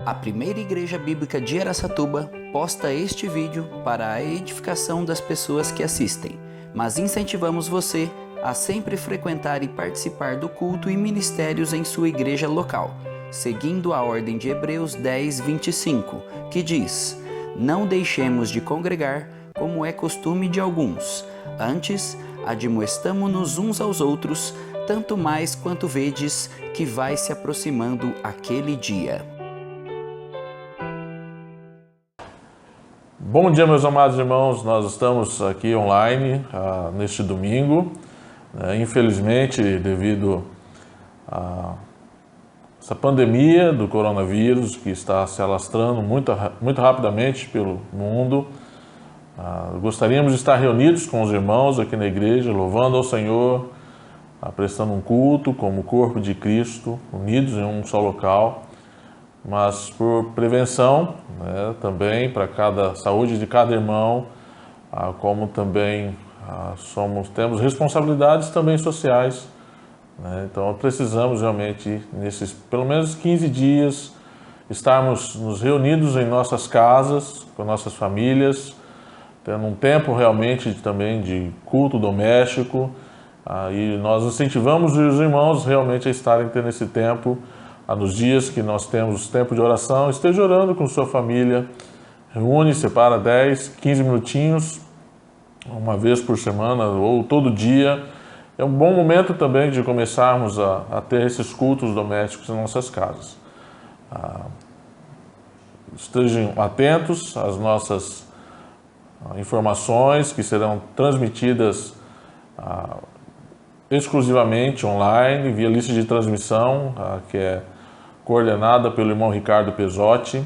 A primeira igreja bíblica de Araçatuba posta este vídeo para a edificação das pessoas que assistem, mas incentivamos você a sempre frequentar e participar do culto e ministérios em sua igreja local, seguindo a ordem de Hebreus 10:25, que diz: "Não deixemos de congregar, como é costume de alguns, antes admoestamo-nos uns aos outros, tanto mais quanto vedes que vai se aproximando aquele dia." Bom dia, meus amados irmãos. Nós estamos aqui online neste domingo. Infelizmente, devido a essa pandemia do coronavírus que está se alastrando muito rapidamente pelo mundo, gostaríamos de estar reunidos com os irmãos aqui na igreja, louvando ao Senhor, prestando um culto como corpo de Cristo, unidos em um só local. Mas por prevenção, também para cada saúde de cada irmão, como também temos responsabilidades também sociais, então precisamos realmente nesses pelo menos 15 dias estarmos nos reunidos em nossas casas, com nossas famílias, tendo um tempo realmente também de culto doméstico, e nós incentivamos os irmãos realmente a estarem tendo esse tempo. Nos dias que nós temos tempo de oração, esteja orando com sua família, reúne, separa 10, 15 minutinhos, uma vez por semana ou todo dia. É um bom momento também de começarmos a ter esses cultos domésticos em nossas casas. Estejam atentos às nossas informações que serão transmitidas exclusivamente online, via lista de transmissão, que é coordenada pelo irmão Ricardo Pesotti.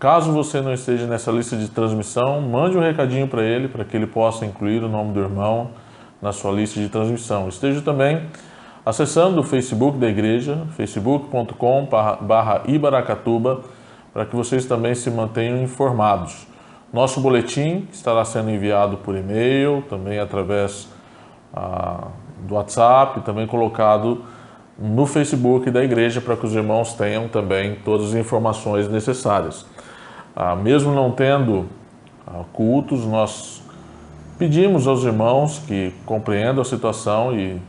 Caso você não esteja nessa lista de transmissão, mande um recadinho para ele que ele possa incluir o nome do irmão na sua lista de transmissão. Esteja também acessando o Facebook da igreja, facebook.com/ibaracatuba, para que vocês também se mantenham informados. Nosso boletim estará sendo enviado por e-mail, também através do WhatsApp, também colocado no Facebook da igreja, para que os irmãos tenham também todas as informações necessárias. Mesmo não tendo cultos, nós pedimos aos irmãos que compreendam a situação e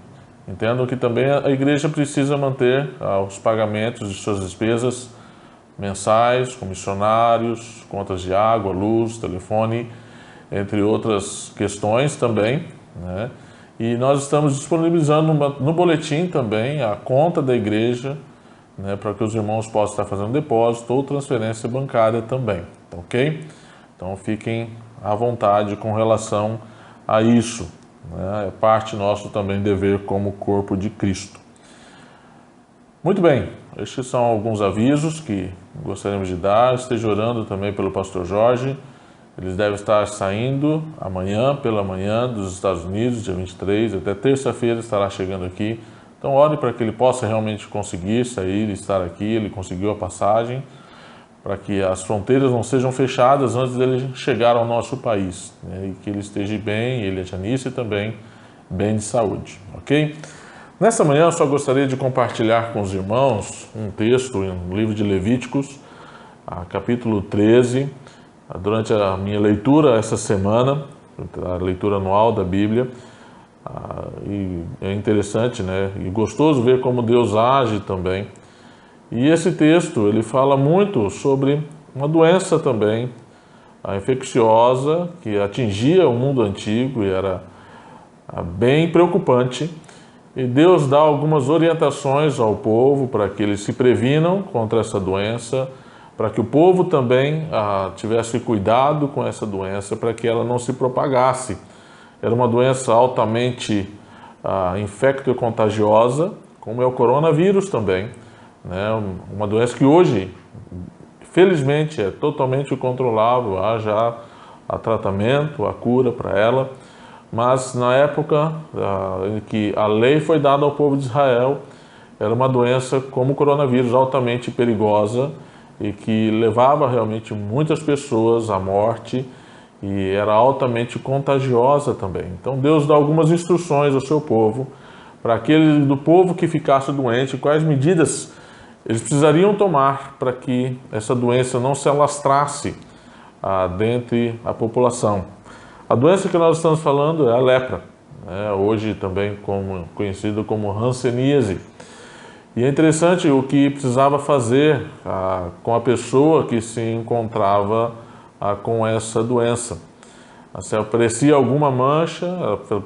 entendam que também a igreja precisa manter os pagamentos de suas despesas mensais, com missionários, contas de água, luz, telefone, entre outras questões também, E nós estamos disponibilizando no boletim também a conta da igreja, para que os irmãos possam estar fazendo depósito ou transferência bancária também, ok? Então fiquem à vontade com relação a isso, É parte nosso também dever como corpo de Cristo. Muito bem, estes são alguns avisos que gostaríamos de dar. Esteja orando também pelo pastor Jorge. Eles devem estar saindo amanhã, pela manhã, dos Estados Unidos, dia 23, até terça-feira estará chegando aqui. Então ore para que ele possa realmente conseguir sair e estar aqui. Ele conseguiu a passagem, para que as fronteiras não sejam fechadas antes dele chegar ao nosso país, E que ele esteja bem, ele e a Janice também, bem de saúde, ok? Nessa manhã eu só gostaria de compartilhar com os irmãos um texto no livro de Levíticos, capítulo 13, durante a minha leitura essa semana, a leitura anual da Bíblia, e é interessante, E gostoso ver como Deus age também. E esse texto, ele fala muito sobre uma doença também, infecciosa, que atingia o mundo antigo e era bem preocupante. E Deus dá algumas orientações ao povo para que eles se previnam contra essa doença, para que o povo também tivesse cuidado com essa doença, para que ela não se propagasse. Era uma doença altamente infecto-contagiosa, como é o coronavírus também, Uma doença que hoje, felizmente, é totalmente controlável, há já tratamento, a cura para ela, mas na época em que a lei foi dada ao povo de Israel, era uma doença como o coronavírus, altamente perigosa, e que levava realmente muitas pessoas à morte e era altamente contagiosa também. Então Deus dá algumas instruções ao seu povo, para aquele do povo que ficasse doente, quais medidas eles precisariam tomar para que essa doença não se alastrasse dentre a população. A doença que nós estamos falando é a lepra, hoje também conhecido como hanseníase. E é interessante o que precisava fazer com a pessoa que se encontrava com essa doença. Se aparecia alguma mancha,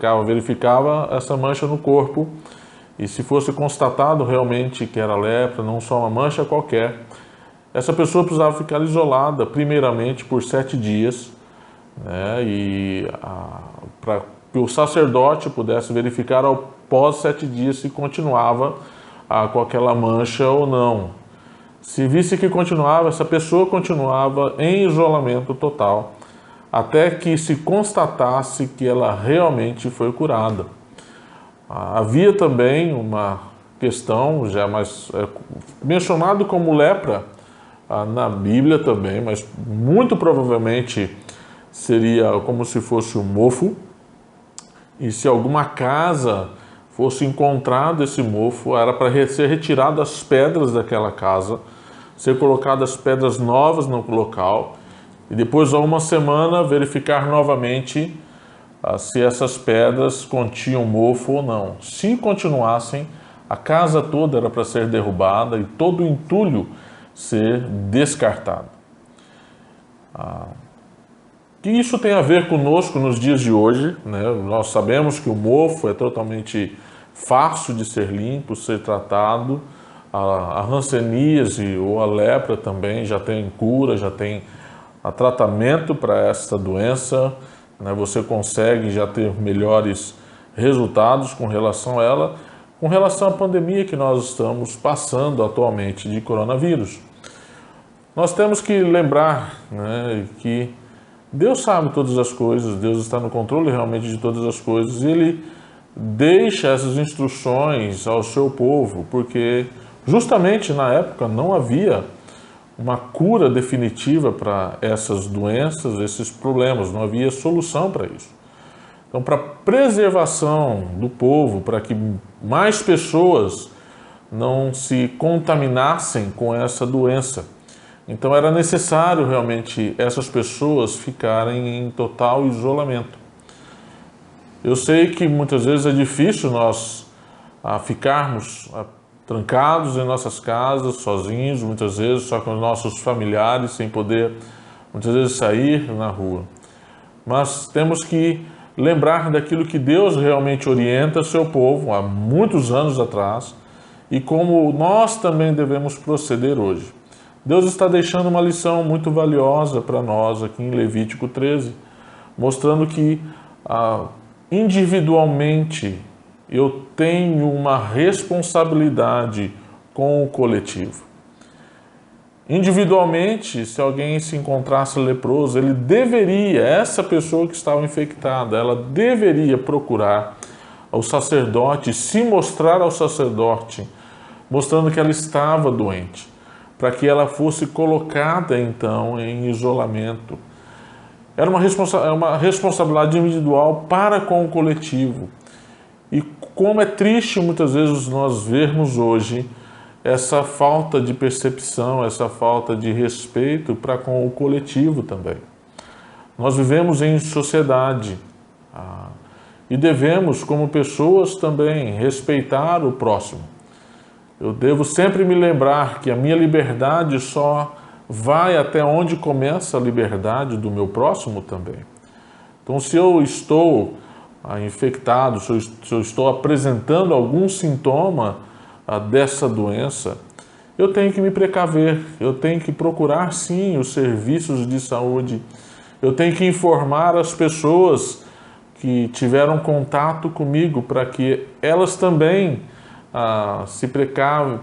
ela verificava essa mancha no corpo, e se fosse constatado realmente que era lepra, não só uma mancha qualquer, essa pessoa precisava ficar isolada primeiramente por 7 dias, e para que o sacerdote pudesse verificar após 7 dias se continuava com aquela mancha ou não. Se visse que continuava, essa pessoa continuava em isolamento total, até que se constatasse que ela realmente foi curada. Havia também uma questão, já mais mencionado como lepra na Bíblia também, mas muito provavelmente seria como se fosse um mofo, e se alguma casa fosse encontrado esse mofo, era para ser retirado as pedras daquela casa, ser colocadas pedras novas no local, e depois, a uma semana, verificar novamente se essas pedras continham mofo ou não. Se continuassem, a casa toda era para ser derrubada e todo o entulho ser descartado. Que isso tem a ver conosco nos dias de hoje, Nós sabemos que o mofo é totalmente fácil de ser limpo, ser tratado. A hanseníase ou a lepra também já tem cura, já tem tratamento para essa doença. Você consegue já ter melhores resultados com relação a ela, com relação à pandemia que nós estamos passando atualmente de coronavírus. Nós temos que lembrar que Deus sabe todas as coisas, Deus está no controle realmente de todas as coisas, e Ele deixa essas instruções ao seu povo, porque justamente na época não havia uma cura definitiva para essas doenças, esses problemas, não havia solução para isso. Então, para a preservação do povo, para que mais pessoas não se contaminassem com essa doença, então era necessário realmente essas pessoas ficarem em total isolamento. Eu sei que muitas vezes é difícil nós ficarmos trancados em nossas casas, sozinhos, muitas vezes só com os nossos familiares, sem poder muitas vezes sair na rua. Mas temos que lembrar daquilo que Deus realmente orienta seu povo há muitos anos atrás e como nós também devemos proceder hoje. Deus está deixando uma lição muito valiosa para nós aqui em Levítico 13, mostrando que individualmente eu tenho uma responsabilidade com o coletivo. Individualmente, se alguém se encontrasse leproso, essa pessoa que estava infectada, ela deveria procurar o sacerdote, se mostrar ao sacerdote, mostrando que ela estava doente, para que ela fosse colocada então em isolamento. Era uma responsabilidade individual para com o coletivo. E como é triste muitas vezes nós vermos hoje essa falta de percepção, essa falta de respeito para com o coletivo também. Nós vivemos em sociedade e devemos, como pessoas também, respeitar o próximo. Eu devo sempre me lembrar que a minha liberdade só vai até onde começa a liberdade do meu próximo também. Então, se eu estou infectado, se eu estou apresentando algum sintoma dessa doença, eu tenho que me precaver, eu tenho que procurar sim os serviços de saúde, eu tenho que informar as pessoas que tiveram contato comigo para que elas também se precavem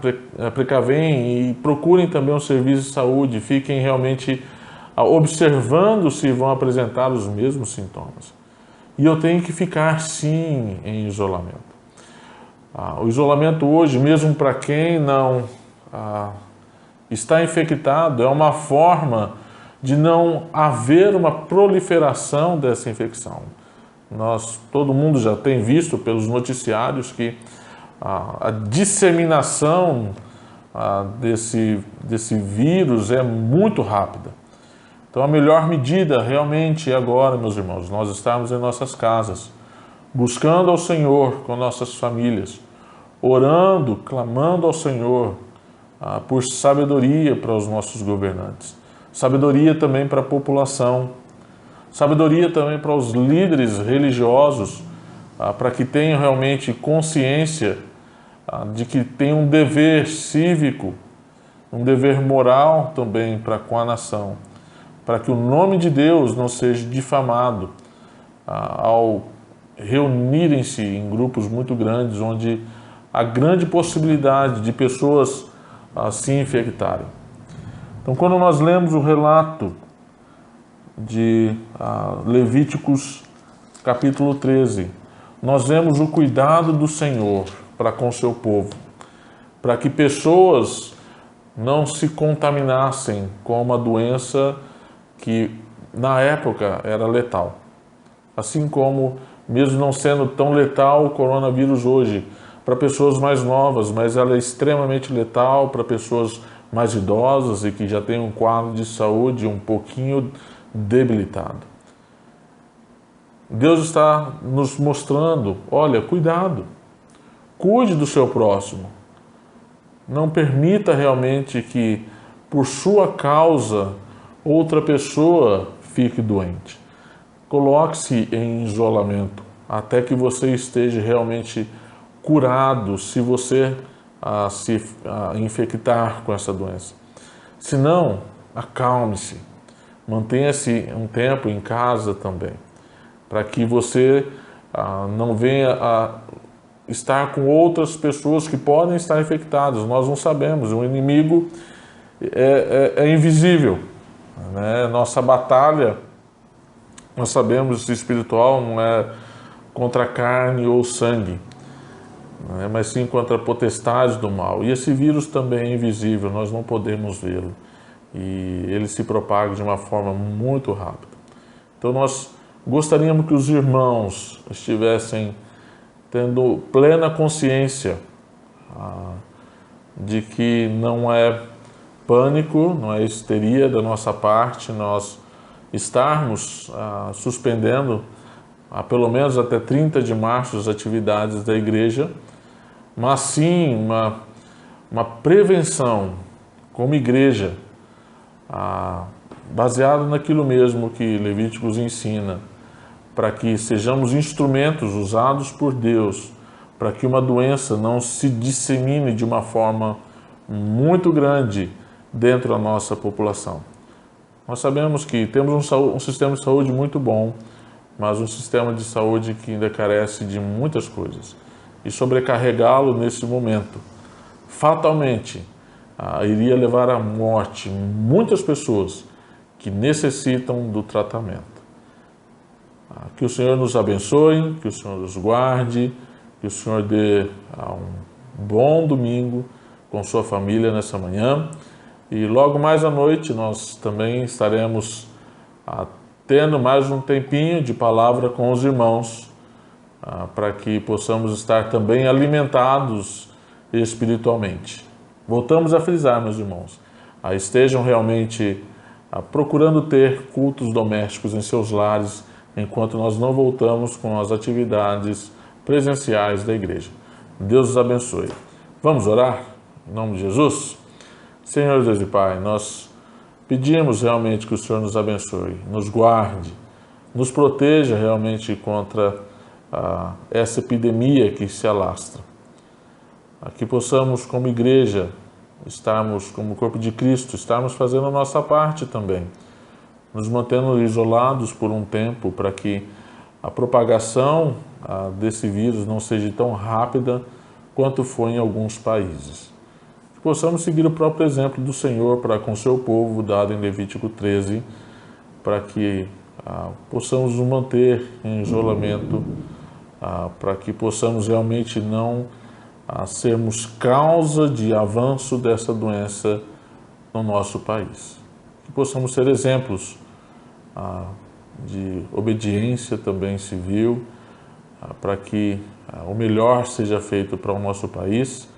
e procurem também um serviço de saúde, fiquem realmente observando se vão apresentar os mesmos sintomas. E eu tenho que ficar sim em isolamento. O isolamento hoje, mesmo para quem não está infectado, é uma forma de não haver uma proliferação dessa infecção. Todo mundo já tem visto pelos noticiários que a disseminação desse vírus é muito rápida. Então a melhor medida realmente é agora, meus irmãos, nós estarmos em nossas casas, buscando ao Senhor com nossas famílias, orando, clamando ao Senhor por sabedoria para os nossos governantes, sabedoria também para a população, sabedoria também para os líderes religiosos, para que tenham realmente consciência de que tem um dever cívico, um dever moral também para com a nação, para que o nome de Deus não seja difamado ao reunirem-se em grupos muito grandes, onde há grande possibilidade de pessoas se infectarem. Então, quando nós lemos o relato de Levíticos capítulo 13, nós vemos o cuidado do Senhor para com o seu povo, para que pessoas não se contaminassem com uma doença que na época era letal. Assim como, mesmo não sendo tão letal o coronavírus hoje, para pessoas mais novas, mas ela é extremamente letal para pessoas mais idosas e que já têm um quadro de saúde um pouquinho debilitado. Deus está nos mostrando, olha, cuidado, cuide do seu próximo. Não permita realmente que, por sua causa, outra pessoa fique doente. Coloque-se em isolamento até que você esteja realmente curado, se você se infectar com essa doença. Se não, acalme-se. Mantenha-se um tempo em casa também, para que você não venha a estar com outras pessoas que podem estar infectadas. Nós não sabemos, o inimigo é invisível, né? Nossa batalha, nós sabemos, espiritual não é contra carne ou sangue, né? Mas sim contra potestades do mal. E esse vírus também é invisível, nós não podemos vê-lo. E ele se propaga de uma forma muito rápida. Então nós gostaríamos que os irmãos estivessem tendo plena consciência de que não é pânico, não é histeria da nossa parte, nós estarmos suspendendo pelo menos até 30 de março as atividades da igreja, mas sim uma prevenção como igreja, baseado naquilo mesmo que Levíticos ensina, para que sejamos instrumentos usados por Deus, para que uma doença não se dissemine de uma forma muito grande dentro da nossa população. Nós sabemos que temos um sistema de saúde muito bom, mas um sistema de saúde que ainda carece de muitas coisas. E sobrecarregá-lo nesse momento, fatalmente, iria levar à morte muitas pessoas que necessitam do tratamento. Que o Senhor nos abençoe, que o Senhor nos guarde, que o Senhor dê um bom domingo com sua família nessa manhã. E logo mais à noite nós também estaremos tendo mais um tempinho de palavra com os irmãos, para que possamos estar também alimentados espiritualmente. Voltamos a frisar, meus irmãos, estejam realmente procurando ter cultos domésticos em seus lares, enquanto nós não voltamos com as atividades presenciais da igreja. Deus os abençoe. Vamos orar? Em nome de Jesus? Senhor Deus e Pai, nós pedimos realmente que o Senhor nos abençoe, nos guarde, nos proteja realmente contra essa epidemia que se alastra. Que possamos, como igreja, estarmos como corpo de Cristo, estarmos fazendo a nossa parte também, nos mantendo isolados por um tempo, para que a propagação desse vírus não seja tão rápida quanto foi em alguns países. Que possamos seguir o próprio exemplo do Senhor para com o seu povo, dado em Levítico 13, para que possamos nos manter em isolamento, para que possamos realmente não sermos causa de avanço dessa doença no nosso país. Que possamos ser exemplos de obediência também civil, para que o melhor seja feito para o nosso país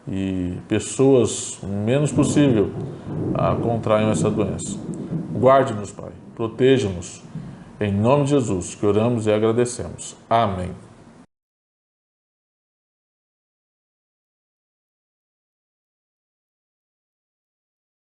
e pessoas o menos possível contraiam essa doença. Guarde-nos, Pai, proteja-nos. Em nome de Jesus, que oramos e agradecemos. Amém.